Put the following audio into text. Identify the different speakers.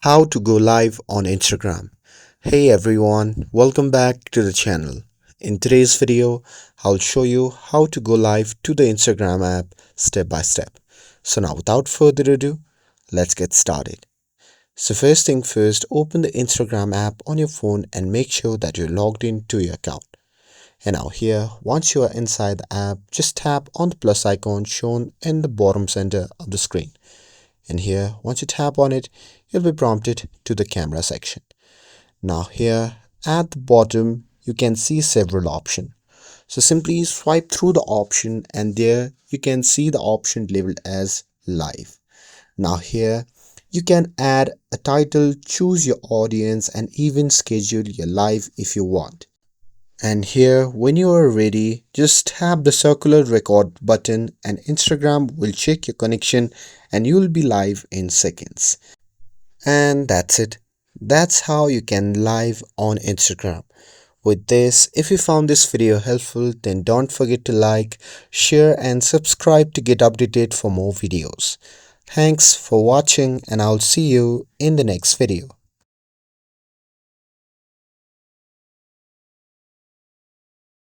Speaker 1: How to go live on Instagram. Hey everyone, welcome back to the channel. In today's video, I'll show you how to go live to the Instagram app step by step. So now without further ado, let's get started. So first thing first, open the Instagram app on your phone and make sure that you're logged into your account. And now here, once you are inside the app, just tap on the plus icon shown in the bottom center of the screen. And here, once you tap on it, you'll be prompted to the camera section. Now here at the bottom, you can see several options. So simply swipe through the option and there you can see the option labeled as live. Now here you can add a title, choose your audience and even schedule your live if you want. And here when you are ready, just tap the circular record button and Instagram will check your connection and you will be live in seconds. And that's it. That's how you can live on Instagram. With this, if you found this video helpful, then don't forget to like, share and subscribe to get updated for more videos. Thanks for watching and I'll see you in the next video.